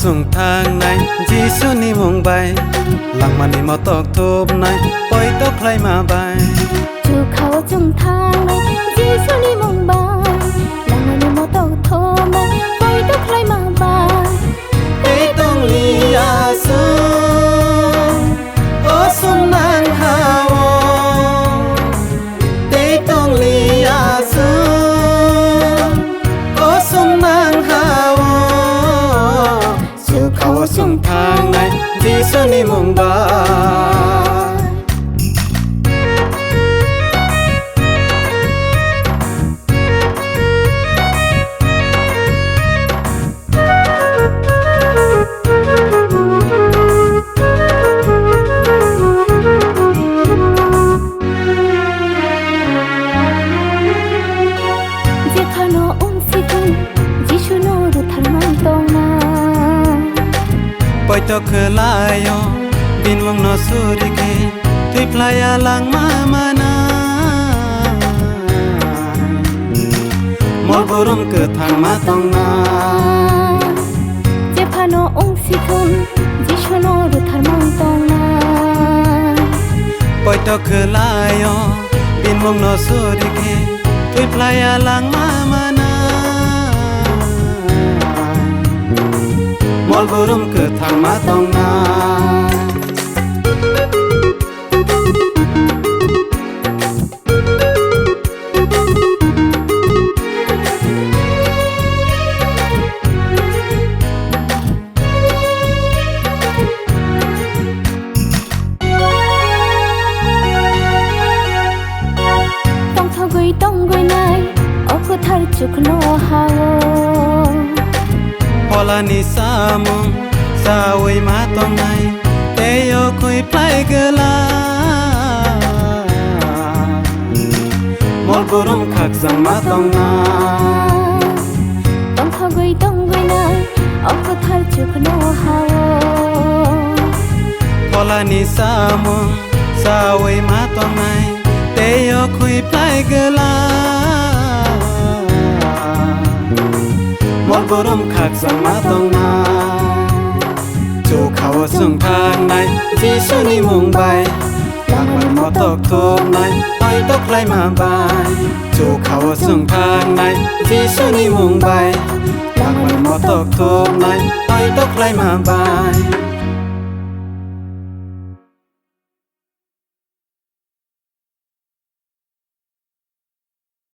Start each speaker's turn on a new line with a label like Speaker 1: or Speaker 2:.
Speaker 1: sung thang này chỉ số ni mong bay lăng mà ni mò tóc thộp này bơi tóc lại mà bay
Speaker 2: chu khao chung thang này chỉ số ni mong bay lăng mà ni mò tóc thộp này bơi tóc lại mà bay
Speaker 1: để tông li à sung ô sung nang hao để tông li à sung ô sung nang hao chu khao sung thang này chỉ số ni mong bay Poi to kelayo bin wang no surike tui playa lang mamana mol borom ke thang ma tong na
Speaker 2: je phano ong sikun jishono ru tharmang tong na
Speaker 1: Poi to kelayo bin wang no surike tui playa lang mamana mol borom ke thang ma tong na
Speaker 2: tong goi nai ok thar chuk no hao
Speaker 1: Hola ni samong sawi ma tong nai te yo khoi plai gala mol borom khak sang ma tong na
Speaker 2: tong goi nai ok thar chuk no hao
Speaker 1: Hola ni samong sawi ma tong nai te yo khoi plai gala mol borom khak sang ma tong na chu khao sung thang này chỉ số ni mong bay lăng mà mò tóc thộp này bơi tóc lại mà bay chu khao sung thang này chỉ số ni mong bay lăng mà mò tóc thộp này bơi tóc lại mà bay